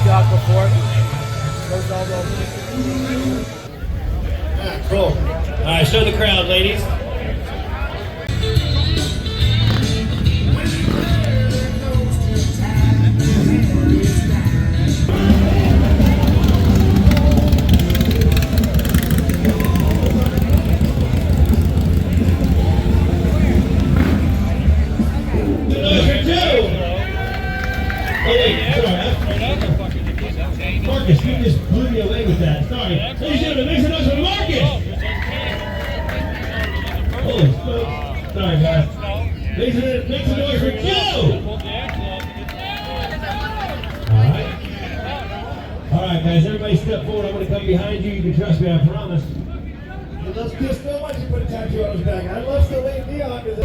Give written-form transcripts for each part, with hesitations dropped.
dog before. Cool. All right, show the crowd, ladies. Marcus, you just blew me away with that. Sorry. Ladies and gentlemen, make some noise for Marcus! Holy smokes. Sorry, guys. Ladies and gentlemen, make some noise for Joe! Alright. Alright, guys, everybody step forward. I'm going to come behind you. You can trust me, I promise. He loves Chris so much he put a tattoo on his back. I love Celine Dion because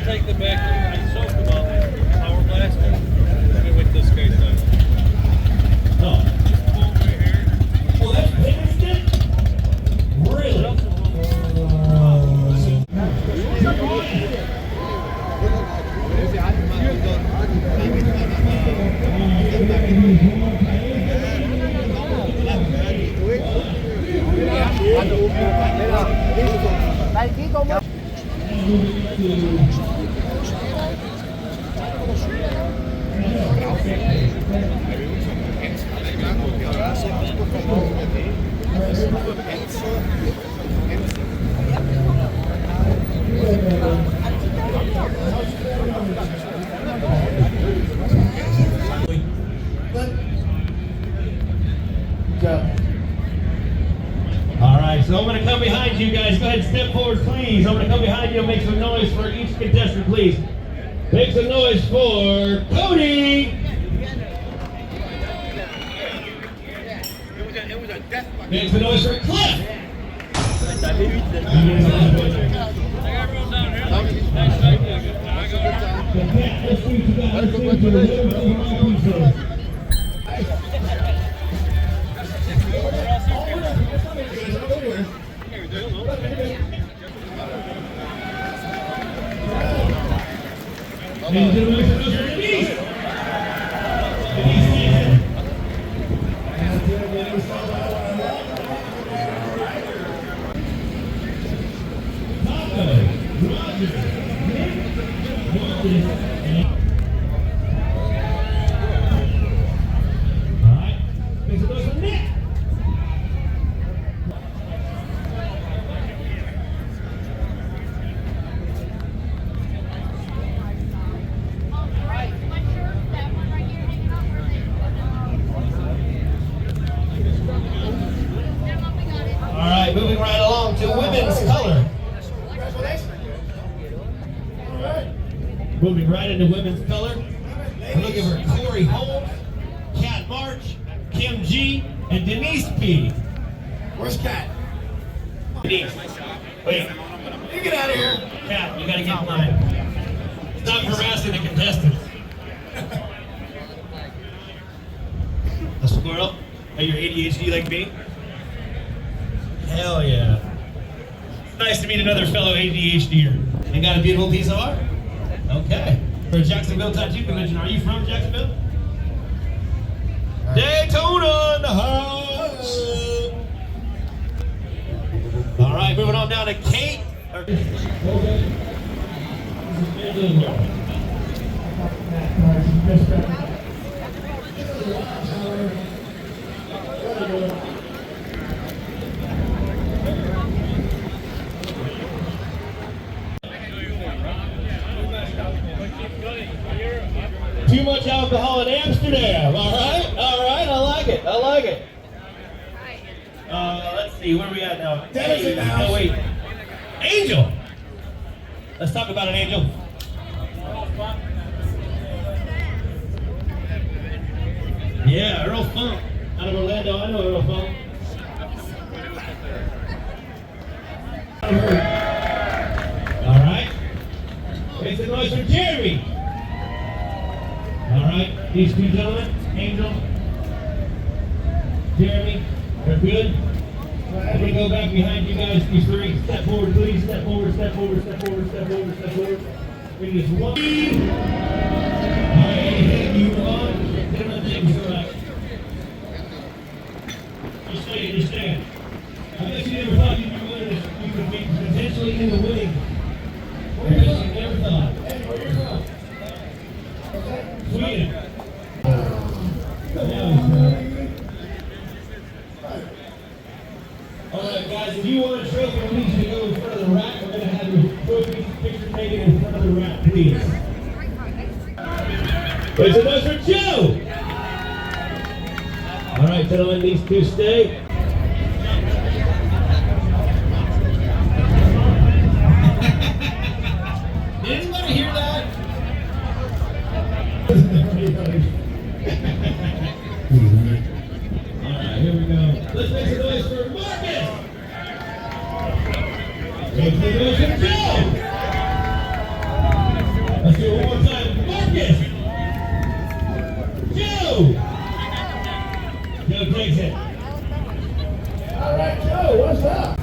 take the back and soak them all. Power blaster. Let me wait this guy's done. Oh. Well, that's painted? Really? Alright, so I'm going to come behind you guys. Go ahead and step forward, please. I'm going to come behind you and make some noise for each contestant, please. Make some noise for Cody! Make some noise for Cliff! and gentlemen, it goes for Denise. Denise Stanton. Taco, Roger, Nick, Marcus, and... All right, next it goes for Nick. Moving right along to women's color. Moving right into women's color. We're looking for Corey Holmes, Kat March, Kim G, and Denise P. Where's Kat? Denise. Wait. You get out of here. Kat, you gotta get in line. Stop harassing the contestants. A squirrel? Are you ADHD like me? Hell yeah. It's nice to meet another fellow ADHDer. You got a beautiful piece of art? Okay. For a Jacksonville Tattoo Convention, are you from Jacksonville? Daytona in the house! All right, moving on down to Kate. Too much alcohol in Amsterdam. All right, I like it. Let's see, where are we at now? Dennis in the house. Oh, wait. Angel. Let's talk about an Angel. Yeah, Earl Funk. Out of Orlando, I know Earl Funk. All right. Make some noise for Jeremy. All right, these two gentlemen, Angel, Jeremy, they're good. I'm going to go back behind you guys, these three. Step forward, please. Step forward, step forward, step forward, step forward, step forward. We need just one. All right, anything you want? Different things, all right. Just stand. I guess you never thought you'd be winning this. You could be potentially in the winning. I guess you never thought. Sweden. Alright guys, if you want a trophy, I need you to go in front of the rack. We're going to have your trophy picture taken in front of the rack, please. It's a noise for Joe! Alright gentlemen, these two stay. Did anybody hear that? Alright, here we go. Let's make some noise for Marcus! Make some noise for Joe! Let's do it one more time. Marcus! Joe! Joe takes it. Alright, Joe, what's up?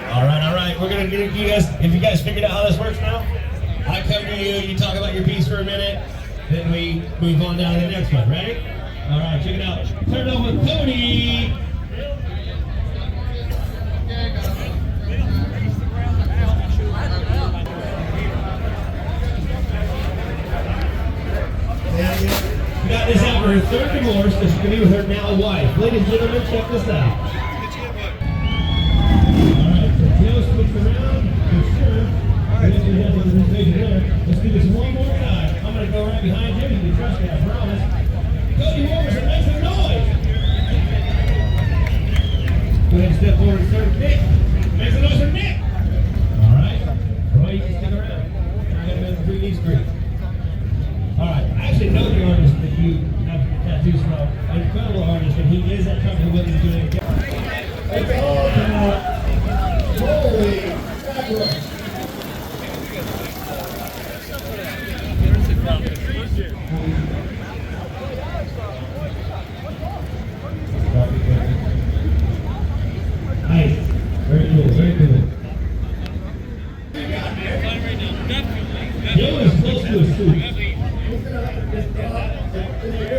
Alright, we're gonna get you guys, if you guys figured out how this works now, I come to you, you talk about your piece for a minute, then we move on down to the next one. Ready? Alright, check it out. Turn it over with Tony! We got this out for her third divorce, so she can be with her now wife. Ladies and gentlemen, check this out. Joe switched around, for sure. Let's do this one more time. I'm going to go right behind you. You can trust me, I promise. Cody Morrison, make some noise. Go ahead and step forward and start Nick. Make some noise for Nick. All right. Roy, you can stick around. I'm going to go through these three. All right. I actually know the artist that you have tattoos from. An incredible artist, and he is at Company Williams doing it. Holy mackerel. Nice. Very cool, very cool. in the